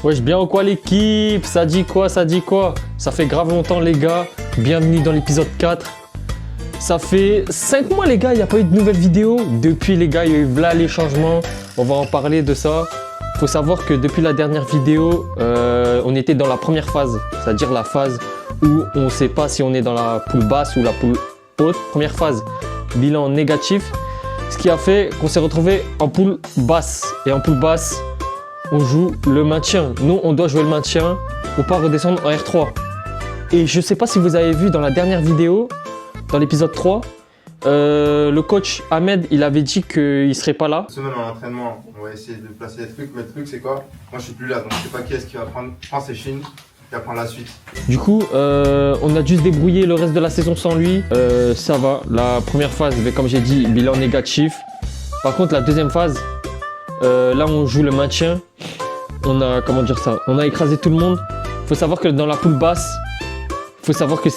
Wesh, bien ou quoi l'équipe? Ça dit quoi? Ça dit quoi? Ça fait grave longtemps les gars. Bienvenue dans l'épisode 4. Ça fait 5 mois les gars, il n'y a pas eu de nouvelles vidéos. Depuis les gars, il y a eu là les changements. On va en parler de ça. Faut savoir que depuis la dernière vidéo, on était dans la première phase. C'est-à-dire la phase où on ne sait pas si on est dans la poule basse ou la poule haute. Première phase, bilan négatif. Ce qui a fait qu'on s'est retrouvé en poule basse. Et en poule basse, on joue le maintien. Nous, on doit jouer le maintien pour pas redescendre en R3. Et je sais pas si vous avez vu dans la dernière vidéo, dans l'épisode 3, le coach Ahmed, il avait dit qu'il serait pas là. Semaine en entraînement, on va essayer de placer des trucs, mais le truc c'est quoi? Moi je suis plus là, donc je sais pas qui est-ce qui va prendre. Je pense que c'est Chine qui va prendre la suite. Du coup, on a dû se débrouiller le reste de la saison sans lui. Ça va, la première phase, mais comme j'ai dit, bilan négatif. Par contre, la deuxième phase, là on joue le maintien. On a, comment dire ça, on a écrasé tout le monde. Faut savoir que dans la poule basse, faut savoir que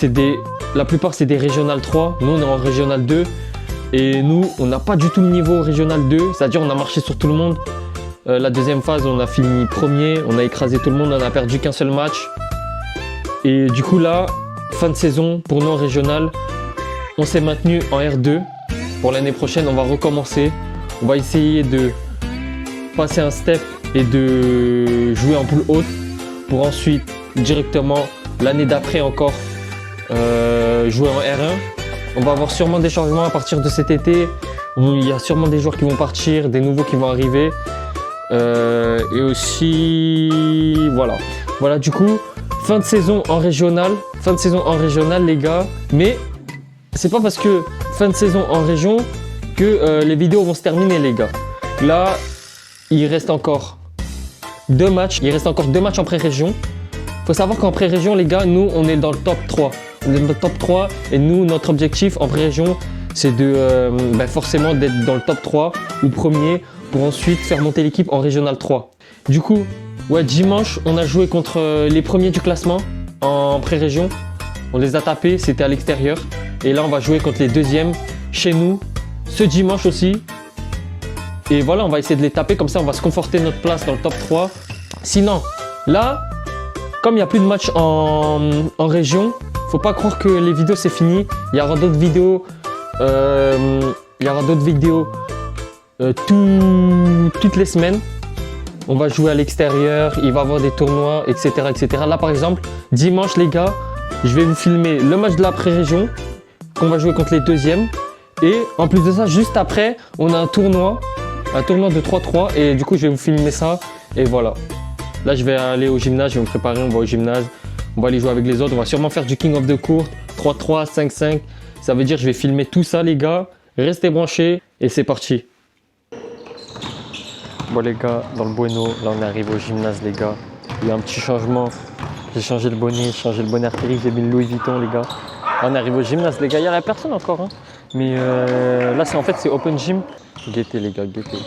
la plupart c'est des régional 3. Nous on est en régional 2. Et nous, on n'a pas du tout le niveau régional 2. C'est-à-dire on a marché sur tout le monde. La deuxième phase, on a fini premier. On a écrasé tout le monde. On a perdu qu'un seul match. Et du coup là, fin de saison pour nous en régional, on s'est maintenu en R2. Pour l'année prochaine, on va recommencer. On va essayer de passer un step et de jouer en poule haute pour ensuite directement l'année d'après encore jouer en R1. On va avoir sûrement des changements à partir de cet été. Il y a sûrement des joueurs qui vont partir, des nouveaux qui vont arriver. Et aussi, voilà. Voilà, du coup, fin de saison en régional. Fin de saison en régional, les gars. Mais c'est pas parce que fin de saison en région que les vidéos vont se terminer, les gars. Là, il reste encore 2 matchs. Il reste encore 2 matchs en pré-région. Faut savoir qu'en pré-région, les gars, nous, on est dans le top 3. On est dans le top 3 et nous, notre objectif en pré-région, c'est de forcément d'être dans le top 3 ou premier pour ensuite faire monter l'équipe en régional 3. Du coup, ouais, dimanche, on a joué contre les premiers du classement en pré-région. On les a tapés, c'était à l'extérieur. Et là, on va jouer contre les deuxièmes chez nous ce dimanche aussi. Et voilà, on va essayer de les taper, comme ça on va se conforter notre place dans le top 3. Sinon, là, comme il n'y a plus de matchs en région, faut pas croire que les vidéos c'est fini. Il y aura d'autres vidéos. Toutes les semaines. On va jouer à l'extérieur, il va y avoir des tournois, etc., etc. Là par exemple, dimanche les gars, je vais vous filmer le match de la pré-région qu'on va jouer contre les deuxièmes. Et en plus de ça, juste après, on a un tournoi de 3-3 et du coup je vais vous filmer ça et voilà. Là je vais aller au gymnase, je vais me préparer, on va au gymnase, on va aller jouer avec les autres, on va sûrement faire du King of the Court, 3-3, 5-5, ça veut dire que je vais filmer tout ça les gars, restez branchés et c'est parti. Bon les gars, dans le Bueno, là on arrive au gymnase les gars, il y a un petit changement, j'ai changé le bonnet, artérique, j'ai mis le Louis Vuitton les gars. Là, on arrive au gymnase les gars, il n'y a personne encore hein. Mais là c'est open gym. Guettez les gars, guettez.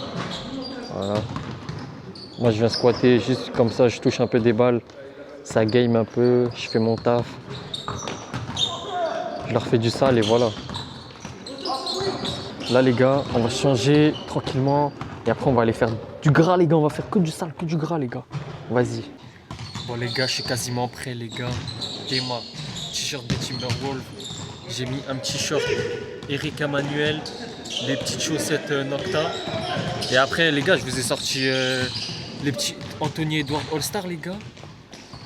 Voilà. Moi je viens squatter juste comme ça, je touche un peu des balles. Ça game un peu, je fais mon taf. Je leur fais du sale et voilà. Là les gars, on va changer tranquillement. Et après on va aller faire du gras les gars, on va faire que du sale, que du gras les gars. Vas-y. Bon les gars, je suis quasiment prêt les gars. Regardez-moi, t-shirt de Timberwolves. J'ai mis un petit short Eric Emmanuel, des petites chaussettes Nocta. Et après les gars, je vous ai sorti les petits Anthony Edward All-Star les gars.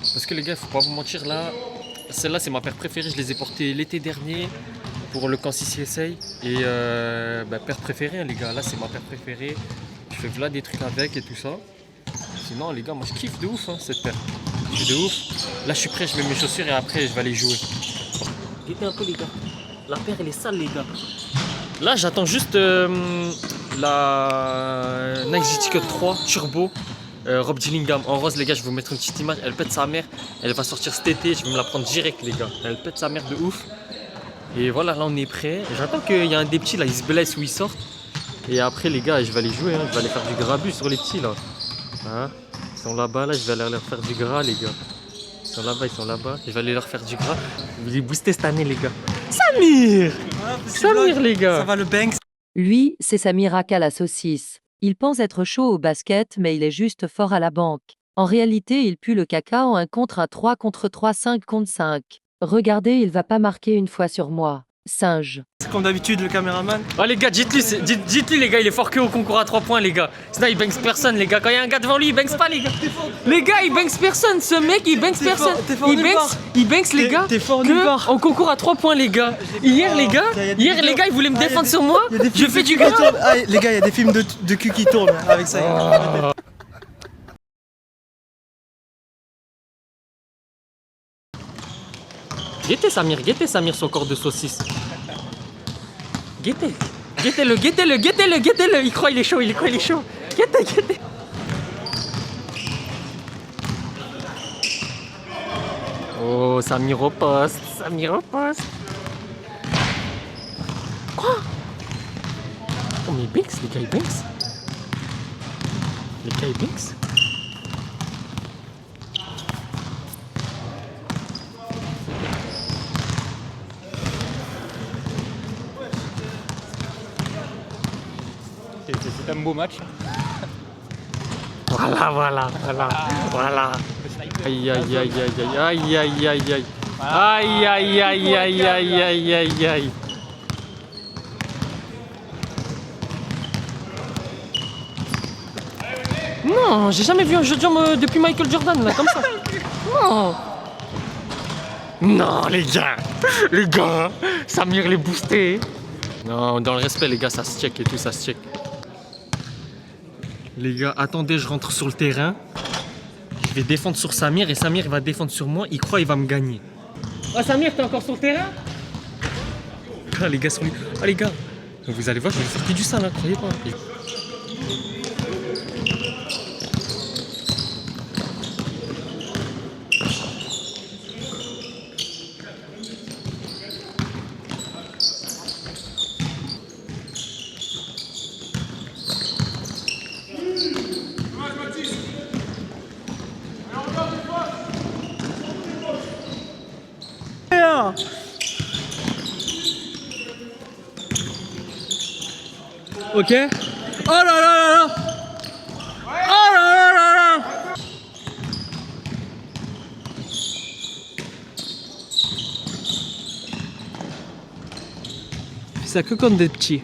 Parce que les gars, faut pas vous mentir là, celle-là c'est ma paire préférée, je les ai portées l'été dernier pour le camp CCSA. Et paire préférée hein, les gars, là c'est ma paire préférée. Je fais voilà des trucs avec et tout ça. Sinon les gars, moi je kiffe de ouf hein, cette paire. Je suis de ouf. Là je suis prêt, je mets mes chaussures et après je vais aller jouer. Regardez un peu les gars, la paire elle est sale les gars. Là j'attends juste la Nike GT Cut 3 Turbo Rob Dillingham en rose les gars, je vais vous mettre une petite image, elle pète sa mère, elle va sortir cet été, je vais me la prendre direct les gars, elle pète sa mère de ouf. Et voilà, là on est prêt, j'attends qu'il y a un des petits là, il se blesse ou il sortent. Et après les gars, je vais aller jouer, hein. Je vais aller faire du grabu sur les petits là. Hein, ils sont là-bas, là je vais aller leur faire du gras les gars. Ils sont là-bas, je vais aller leur faire du gras. Je vais les booster cette année les gars. Samir, Samir les gars. Ça va le Banks? Lui, c'est Samir à la saucisse. Il pense être chaud au basket, mais il est juste fort à la banque. En réalité, il pue le caca en 1 contre 1, 3 contre 3, 5 contre 5. Regardez, il va pas marquer une fois sur moi. Singe. C'est comme d'habitude le caméraman. Oh les gars, dites-lui les gars, il est fort que au concours à 3 points les gars. Sinon il banks personne les gars. Quand il y a un gars devant lui, il banks pas les gars. Les gars, il banks personne. Ce mec, il banks personne. Il banks les gars que au concours à 3 points les gars. Hier les gars, ils voulaient me défendre sur moi. Je fais du gars. Les gars, il y a des films de cul qui tournent avec ça. Guettez Samir son corps de saucisse. Guettez-le. Il croit il est chaud. Guettez. Oh, Samir au poste. Quoi? Oh mais Banks, les gars, ils banks. C'est un beau match. Voilà. Aïe. Non, j'ai jamais vu un jeu de jambes depuis Michael Jordan là, comme ça. Non, les gars, Samir les boosté. Non, dans le respect les gars, ça se check et tout, ça se check. Les gars, attendez, je rentre sur le terrain. Je vais défendre sur Samir et Samir va défendre sur moi. Il croit qu'il va me gagner. Oh Samir, t'es encore sur le terrain? Ah les gars, sur lui. Ah les gars, vous allez voir, je vais faire que du sale, hein, croyez pas. Ok. Oh là là. Fais ça que comme des petits.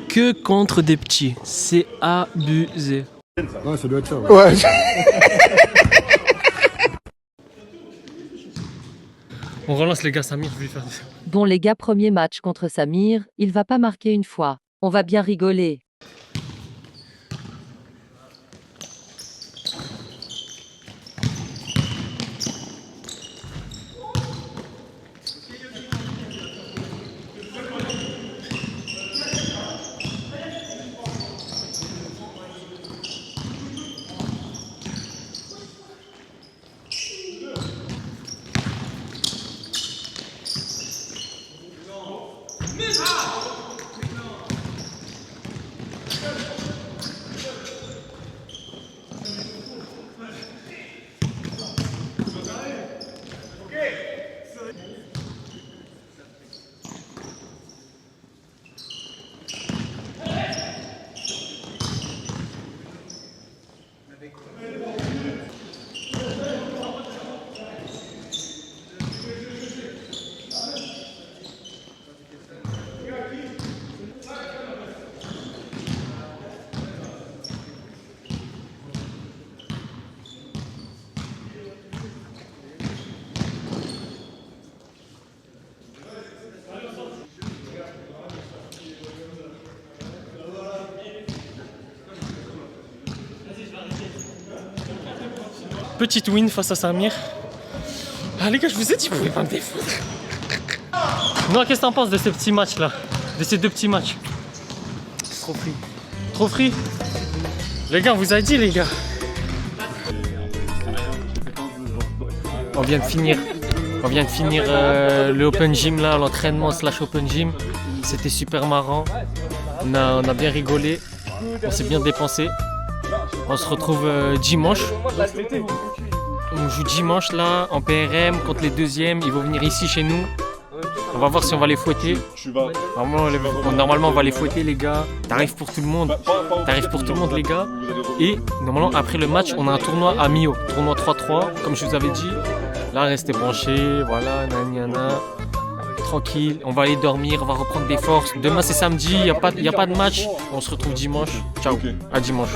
Que contre des petits, c'est abusé. Ouais, ça doit être ça. Ouais. On relance les gars, Samir, je vais lui faire des... Bon les gars, premier match contre Samir, il va pas marquer une fois. On va bien rigoler. Petite win face à Samir. Ah les gars, je vous ai dit, vous pouvez pas me défendre. Non, qu'est-ce que t'en penses de ces petits matchs là? De ces 2 petits matchs? Trop free. Trop free? Les gars, on vous a dit les gars. On vient de finir On vient de finir le open gym là, l'entraînement slash open gym. C'était super marrant. On a bien rigolé. On s'est bien dépensé. On se retrouve dimanche. On joue dimanche là en PRM contre les deuxièmes. Ils vont venir ici chez nous. On va voir si on va les fouetter. Normalement, on va les fouetter, les gars. T'arrives pour tout le monde. T'arrives pour tout le monde, les gars. Et normalement, après le match, on a un tournoi à Mio. Tournoi 3-3, comme je vous avais dit. Là, restez branchés. Voilà, naniana. Tranquille. On va aller dormir. On va reprendre des forces. Demain, c'est samedi. Il n'y a pas de match. On se retrouve dimanche. Ciao. À dimanche.